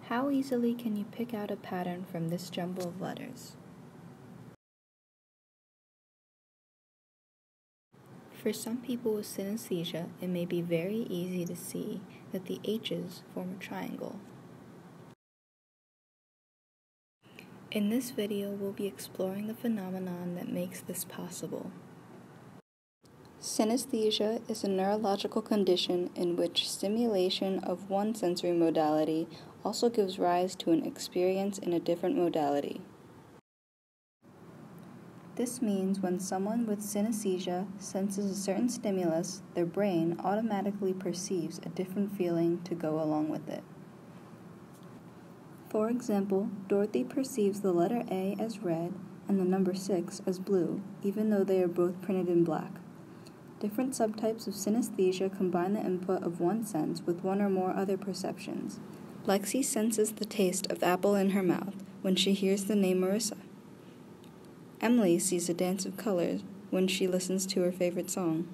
How easily can you pick out a pattern from this jumble of letters? For some people with synesthesia, it may be very easy to see that the H's form a triangle. In this video, we'll be exploring the phenomenon that makes this possible. Synesthesia is a neurological condition in which stimulation of one sensory modality also gives rise to an experience in a different modality. This means when someone with synesthesia senses a certain stimulus, their brain automatically perceives a different feeling to go along with it. For example, Dorothy perceives the letter A as red and the number 6 as blue, even though they are both printed in black. Different subtypes of synesthesia combine the input of one sense with one or more other perceptions. Lexi senses the taste of apple in her mouth when she hears the name Marissa. Emily sees a dance of colors when she listens to her favorite song.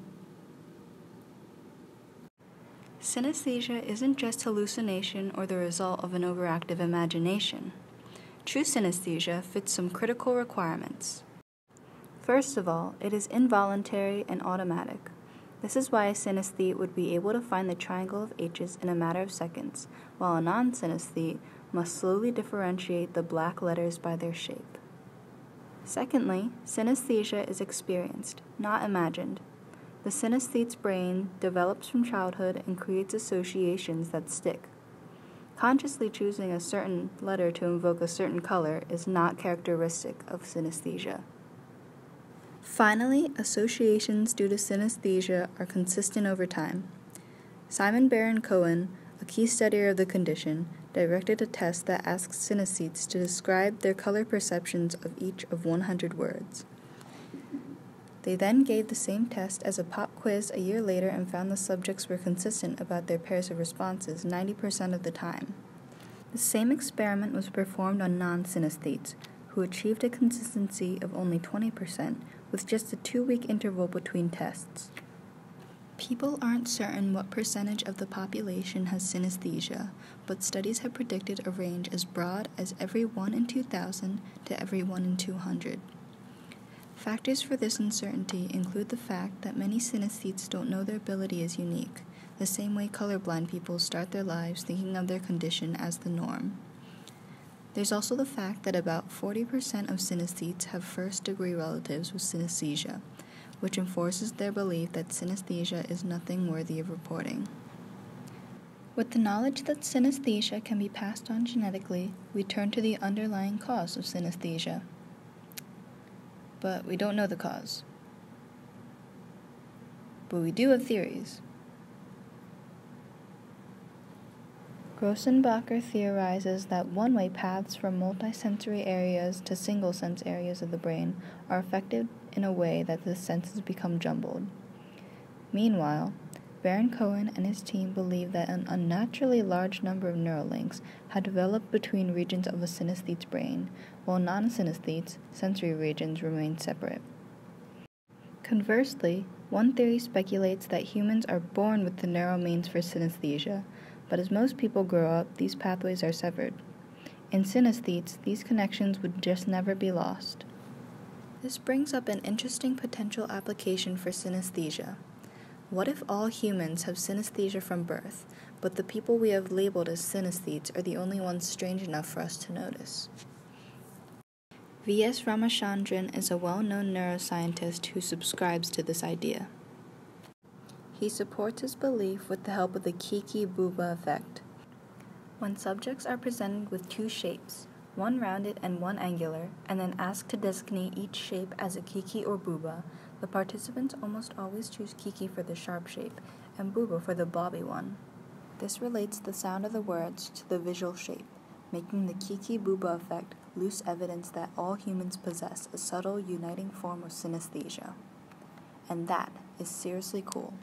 Synesthesia isn't just hallucination or the result of an overactive imagination. True synesthesia fits some critical requirements. First of all, it is involuntary and automatic. This is why a synesthete would be able to find the triangle of H's in a matter of seconds, while a non-synesthete must slowly differentiate the black letters by their shape. Secondly, synesthesia is experienced, not imagined. The synesthete's brain develops from childhood and creates associations that stick. Consciously choosing a certain letter to invoke a certain color is not characteristic of synesthesia. Finally, associations due to synesthesia are consistent over time. Simon Baron-Cohen, a key studier of the condition, directed a test that asks synesthetes to describe their color perceptions of each of 100 words. They then gave the same test as a pop quiz a year later and found the subjects were consistent about their pairs of responses 90% of the time. The same experiment was performed on non-synesthetes, who achieved a consistency of only 20% with just a 2-week interval between tests. People aren't certain what percentage of the population has synesthesia, but studies have predicted a range as broad as every 1 in 2,000 to every 1 in 200. Factors for this uncertainty include the fact that many synesthetes don't know their ability is unique, the same way colorblind people start their lives thinking of their condition as the norm. There's also the fact that about 40% of synesthetes have first-degree relatives with synesthesia, which enforces their belief that synesthesia is nothing worthy of reporting. With the knowledge that synesthesia can be passed on genetically, we turn to the underlying cause of synesthesia. But we don't know the cause. But we do have theories. Grossenbacher theorizes that one-way paths from multisensory areas to single-sense areas of the brain are affected in a way that the senses become jumbled. Meanwhile, Baron-Cohen and his team believe that an unnaturally large number of neural links had developed between regions of a synesthete's brain, while non-synesthetes' sensory regions remain separate. Conversely, one theory speculates that humans are born with the neural means for synesthesia, but as most people grow up, these pathways are severed. In synesthetes, these connections would just never be lost. This brings up an interesting potential application for synesthesia. What if all humans have synesthesia from birth, but the people we have labeled as synesthetes are the only ones strange enough for us to notice? V.S. Ramachandran is a well-known neuroscientist who subscribes to this idea. He supports his belief with the help of the Kiki Booba effect. When subjects are presented with two shapes, one rounded and one angular, and then asked to designate each shape as a Kiki or Booba, the participants almost always choose Kiki for the sharp shape and Booba for the blobby one. This relates the sound of the words to the visual shape, making the Kiki Booba effect loose evidence that all humans possess a subtle uniting form of synesthesia. And that is seriously cool.